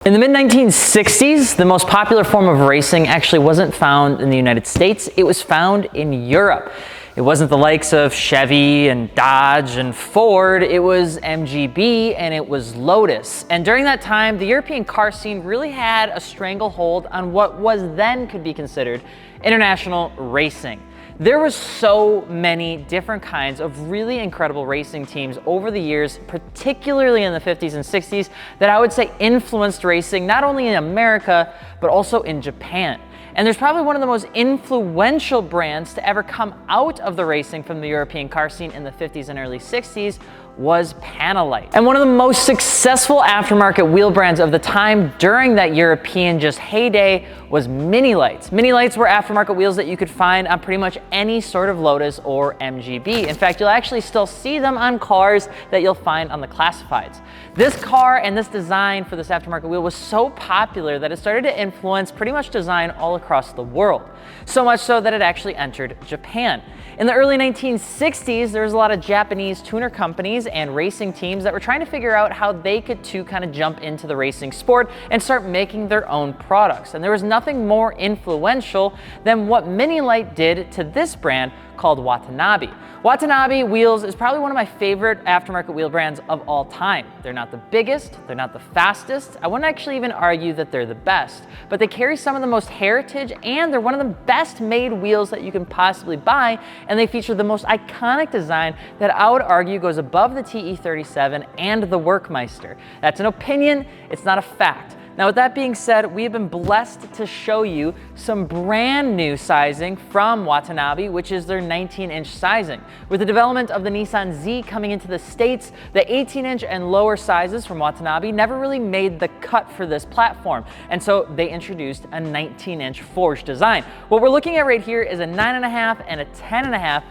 In the mid-1960s, the most popular form of racing actually wasn't found in the United States, it was found in Europe. It wasn't the likes of Chevy and Dodge and Ford, it was MGB and it was Lotus. And during that time, the European car scene really had a stranglehold on what was then could be considered international racing. There was so many different kinds of really incredible racing teams over the years, particularly in the 50s and 60s, that I would say influenced racing not only in America, but also in Japan. And there's probably one of the most influential brands to ever come out of the racing from the European car scene in the 50s and early 60s was Panalite. And one of the most successful aftermarket wheel brands of the time during that European just heyday was Mini-Lites. Mini-Lites were aftermarket wheels that you could find on pretty much any sort of Lotus or MGB. In fact, you'll actually still see them on cars that you'll find on the classifieds. This car and this design for this aftermarket wheel was so popular that it started to influence pretty much design all across the world. So much so that it actually entered Japan. In the early 1960s, there was a lot of Japanese tuner companies and racing teams that were trying to figure out how they could too kind of jump into the racing sport and start making their own products. And there was nothing more influential than what Mini-Lite did to this brand called Watanabe. Watanabe Wheels is probably one of my favorite aftermarket wheel brands of all time. They're not the biggest, they're not the fastest. I wouldn't actually even argue that they're the best, but they carry some of the most heritage and they're one of the best made wheels that you can possibly buy, and they feature the most iconic design that I would argue goes above the TE37 and the Workmeister. That's an opinion, it's not a fact. Now, with that being said, we have been blessed to show you some brand new sizing from Watanabe, which is their 19-inch sizing. With the development of the Nissan Z coming into the States, the 18-inch and lower sizes from Watanabe never really made the cut for this platform. And so they introduced a 19-inch forged design. What we're looking at right here is a 9.5 and a 10.5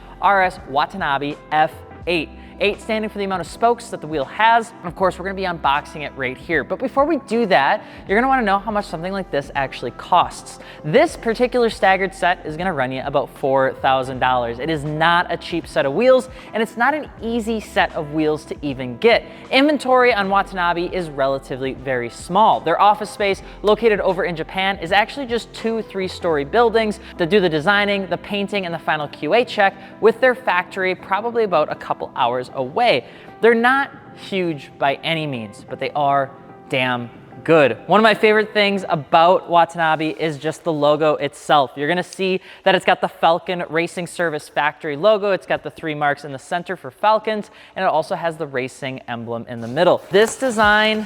RS Watanabe F8. 8 standing for the amount of spokes that the wheel has. And of course, we're gonna be unboxing it right here. But before we do that, you're gonna wanna know how much something like this actually costs. This particular staggered set is gonna run you about $4,000. It is not a cheap set of wheels, and it's not an easy set of wheels to even get. Inventory on Watanabe is relatively very small. Their office space, located over in Japan, is actually just 2 3-story buildings that do the designing, the painting, and the final QA check, with their factory probably about a couple hours away. They're not huge by any means, but they are damn good. One of my favorite things about Watanabe is just the logo itself. You're gonna see that it's got the Falcon Racing Service factory logo. It's got the 3 marks in the center for Falcons, and it also has the racing emblem in the middle. This design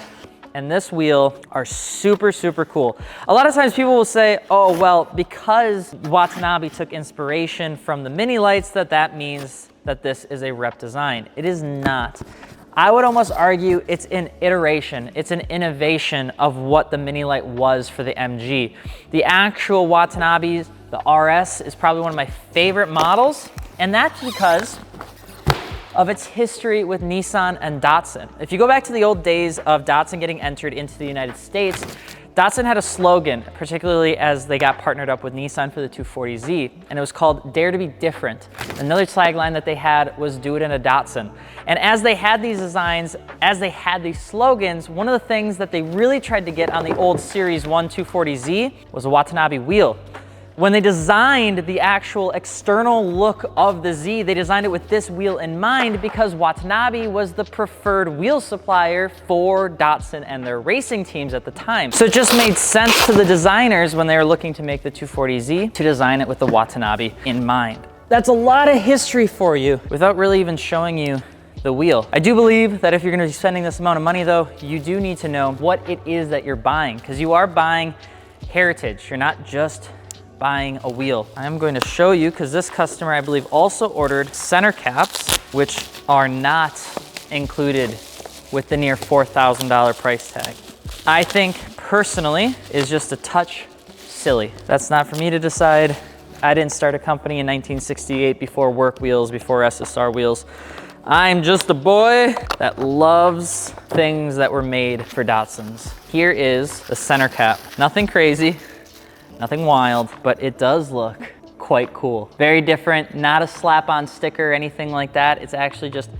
and this wheel are super, super cool. A lot of times people will say, oh, well, because Watanabe took inspiration from the Mini-Lites, that means that this is a rep design. It is not. I would almost argue it's an iteration, it's an innovation of what the Mini-Lite was for the MG. The actual Watanabe's, the RS, is probably one of my favorite models, and that's because of its history with Nissan and Datsun. If you go back to the old days of Datsun getting entered into the United States, Datsun had a slogan, particularly as they got partnered up with Nissan for the 240Z, and it was called Dare to be Different. Another tagline that they had was Do it in a Datsun. And as they had these designs, as they had these slogans, one of the things that they really tried to get on the old Series 1 240Z was a Watanabe wheel. When they designed the actual external look of the Z, they designed it with this wheel in mind because Watanabe was the preferred wheel supplier for Datsun and their racing teams at the time. So it just made sense to the designers when they were looking to make the 240Z to design it with the Watanabe in mind. That's a lot of history for you without really even showing you the wheel. I do believe that if you're gonna be spending this amount of money though, you do need to know what it is that you're buying, because you are buying heritage. You're not just buying a wheel. I'm going to show you, because this customer, I believe, also ordered center caps, which are not included with the near $4,000 price tag. I think personally is just a touch silly. That's not for me to decide. I didn't start a company in 1968 before work wheels, before SSR wheels. I'm just a boy that loves things that were made for Datsuns. Here is the center cap. Nothing crazy. Nothing wild, but it does look quite cool. Very different, not a slap-on sticker or anything like that. It's actually just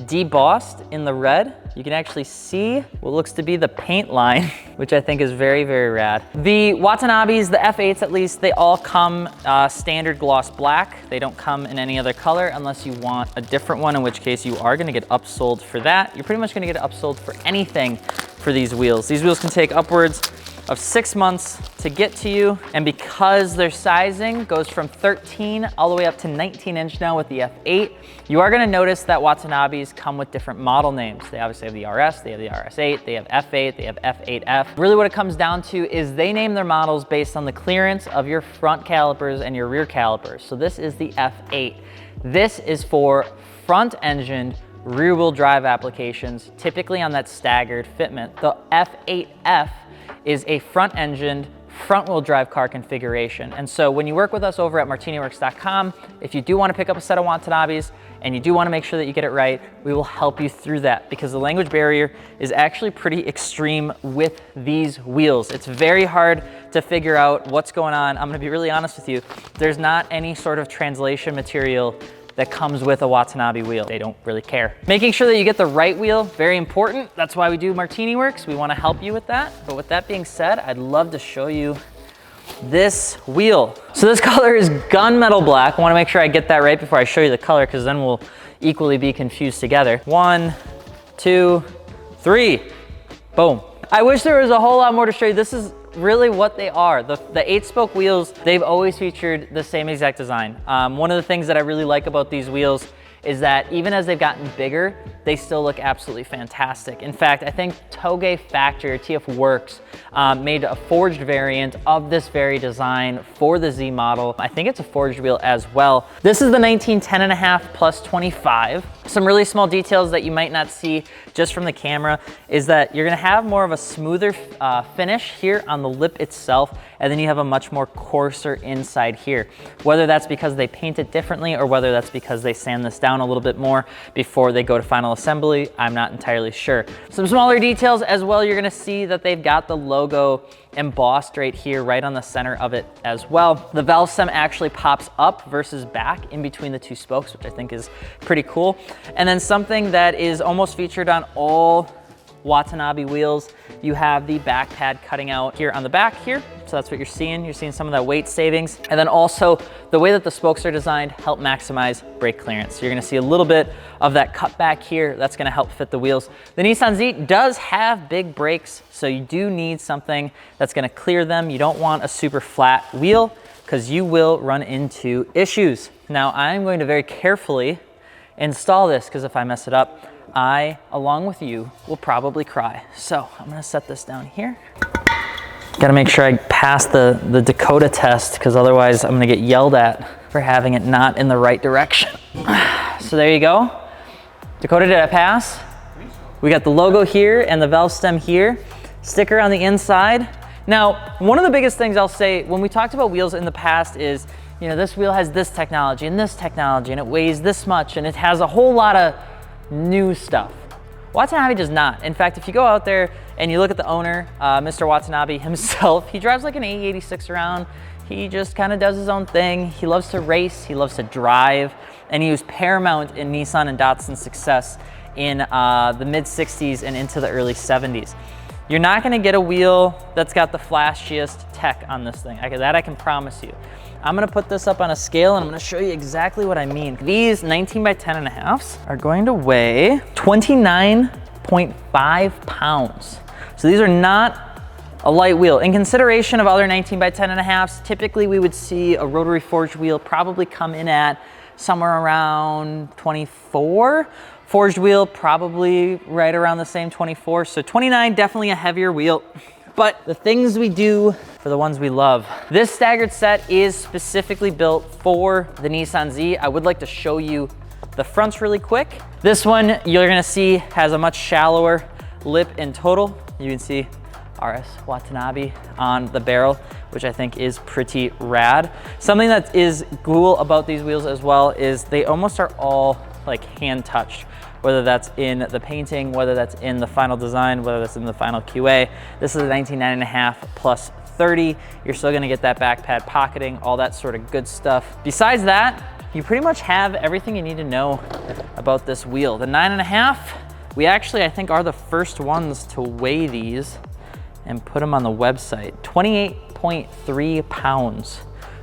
debossed in the red you can actually see what looks to be the paint line, which I think is very, very rad. The Watanabis, the F8s at least, they all come standard gloss black. They don't come in any other color unless you want a different one, in which case you are gonna get upsold for that. You're pretty much gonna get upsold for anything for these wheels. These wheels can take upwards of 6 months to get to you. And because their sizing goes from 13 all the way up to 19 inch now with the F8, you are gonna notice that Watanabis come with different model names. They obviously have the RS, they have the RS8, they have F8, they have F8F. Really what it comes down to is they name their models based on the clearance of your front calipers and your rear calipers. So this is the F8. This is for front engined rear wheel drive applications, typically on that staggered fitment. The F8F is a front-engined, front-wheel drive car configuration. And so when you work with us over at martiniworks.com, if you do want to pick up a set of Watanabis and you do want to make sure that you get it right, we will help you through that, because the language barrier is actually pretty extreme with these wheels. It's very hard to figure out what's going on. I'm going to be really honest with you. There's not any sort of translation material that comes with a Watanabe wheel. They don't really care. Making sure that you get the right wheel, very important. That's why we do Martini Works. We want to help you with that. But with that being said, I'd love to show you this wheel. So this color is gunmetal black. I want to make sure I get that right before I show you the color, because then we'll equally be confused together. 1, 2, 3, boom. I wish there was a whole lot more to show you. This is really what they are. The 8-spoke wheels, they've always featured the same exact design. One of the things that I really like about these wheels is that even as they've gotten bigger, they still look absolutely fantastic. In fact, I think Toge Factory or TF Works made a forged variant of this very design for the Z model. I think it's a forged wheel as well. This is the 1910.5 plus 25. Some really small details that you might not see just from the camera is that you're gonna have more of a smoother finish here on the lip itself, and then you have a much more coarser inside here. Whether that's because they paint it differently or whether that's because they sand this down a little bit more before they go to final assembly, I'm not entirely sure. Some smaller details as well, you're gonna see that they've got the logo embossed right here, right on the center of it as well. The valve stem actually pops up versus back in between the two spokes, which I think is pretty cool. And then something that is almost featured on all Watanabe wheels, you have the back pad cutting out here on the back here. So that's what you're seeing. You're seeing some of that weight savings. And then also the way that the spokes are designed help maximize brake clearance. So you're gonna see a little bit of that cut back here. That's gonna help fit the wheels. The Nissan Z does have big brakes, so you do need something that's gonna clear them. You don't want a super flat wheel because you will run into issues. Now I'm going to very carefully install this, because if I mess it up, I, along with you, will probably cry. So I'm gonna set this down here. Gotta make sure I pass the Dakota test, because otherwise I'm gonna get yelled at for having it not in the right direction. So there you go. Dakota, did I pass? We got the logo here and the valve stem here. Sticker on the inside. Now, one of the biggest things I'll say when we talked about wheels in the past is, you know, this wheel has this technology and it weighs this much and it has a whole lot of new stuff. Watanabe does not. In fact, if you go out there and you look at the owner, Mr. Watanabe himself, he drives like an AE86 around. He just kind of does his own thing. He loves to race, he loves to drive, and he was paramount in Nissan and Datsun's success in the mid 60s and into the early 70s. You're not gonna get a wheel that's got the flashiest tech on this thing. That I can promise you. I'm gonna put this up on a scale and I'm gonna show you exactly what I mean. These 19 by 10.5s are going to weigh 29.5 pounds. So these are not a light wheel. In consideration of other 19 by 10.5s, typically we would see a rotary forged wheel probably come in at somewhere around 24. Forged wheel probably right around the same 24. So 29, definitely a heavier wheel. But the things we do for the ones we love. This staggered set is specifically built for the Nissan Z. I would like to show you the fronts really quick. This one you're gonna see has a much shallower lip in total. You can see RS Watanabe on the barrel, which I think is pretty rad. Something that is cool about these wheels as well is they almost are all like hand touched. Whether that's in the painting, whether that's in the final design, whether that's in the final QA. This is a 19.5 plus 30. You're still gonna get that back pad pocketing, all that sort of good stuff. Besides that, you pretty much have everything you need to know about this wheel. The 9.5, We actually, I think, are the first ones to weigh these and put them on the website. 28.3 pounds.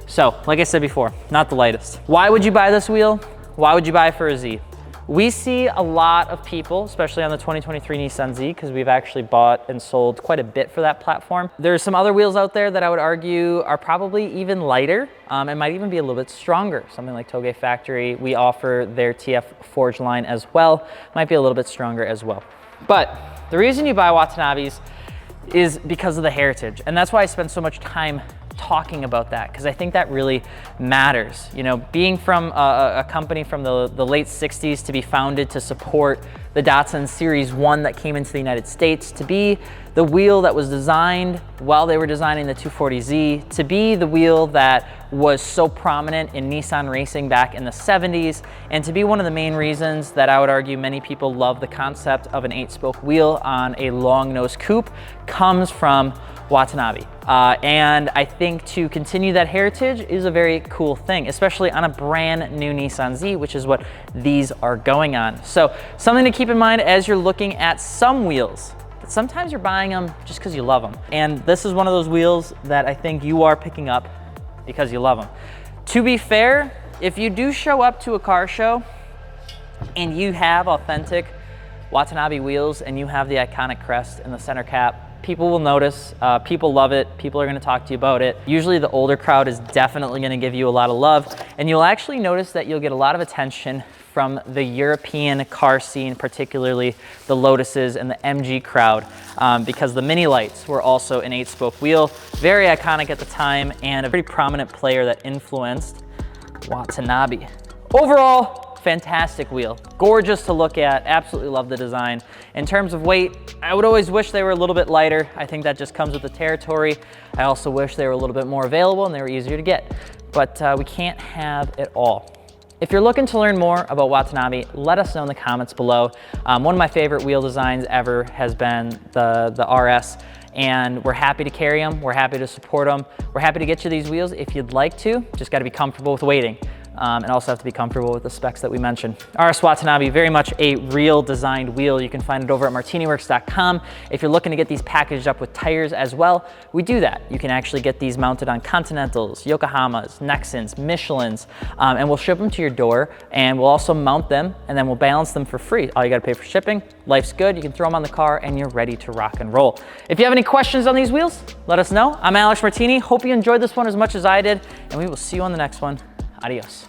So, like I said before, not the lightest. Why would you buy this wheel? Why would you buy for a Z? We see a lot of people, especially on the 2023 Nissan Z, because we've actually bought and sold quite a bit for that platform. There's some other wheels out there that I would argue are probably even lighter and might even be a little bit stronger. Something like Toge Factory, we offer their TF Forge line as well, might be a little bit stronger as well. But the reason you buy Watanabes is because of the heritage, and that's why I spend so much time talking about that, because I think that really matters. You know, being from a company from the late 60s to be founded to support the Datsun Series 1 that came into the United States, to be the wheel that was designed while they were designing the 240Z, to be the wheel that was so prominent in Nissan racing back in the 70s, and to be one of the main reasons that I would argue many people love the concept of an 8-spoke wheel on a long nose coupe comes from Watanabe. And I think to continue that heritage is a very cool thing, especially on a brand new Nissan Z, which is what these are going on. So something to keep in mind as you're looking at some wheels, that sometimes you're buying them just because you love them. And this is one of those wheels that I think you are picking up because you love them. To be fair, if you do show up to a car show and you have authentic Watanabe wheels and you have the iconic crest and the center cap, people will notice, people love it, people are gonna talk to you about it. Usually the older crowd is definitely gonna give you a lot of love, and you'll actually notice that you'll get a lot of attention from the European car scene, particularly the Lotuses and the MG crowd, because the Mini Lights were also an 8-spoke wheel, very iconic at the time, and a pretty prominent player that influenced Watanabe. Overall, fantastic wheel, gorgeous to look at, absolutely love the design. In terms of weight, I would always wish they were a little bit lighter. I think that just comes with the territory. I also wish they were a little bit more available and they were easier to get, but we can't have it all. If you're looking to learn more about Watanabe, let us know in the comments below. One of my favorite wheel designs ever has been the RS, and we're happy to carry them, we're happy to support them, we're happy to get you these wheels if you'd like to, just gotta be comfortable with waiting. And also have to be comfortable with the specs that we mentioned. RS Watanabe, very much a real designed wheel. You can find it over at martiniworks.com. If you're looking to get these packaged up with tires as well, we do that. You can actually get these mounted on Continentals, Yokohamas, Nexans, Michelins, and we'll ship them to your door, and we'll also mount them, and then we'll balance them for free. All you gotta pay for shipping, life's good, you can throw them on the car, and you're ready to rock and roll. If you have any questions on these wheels, let us know. I'm Alex Martini, hope you enjoyed this one as much as I did, and we will see you on the next one. Adios.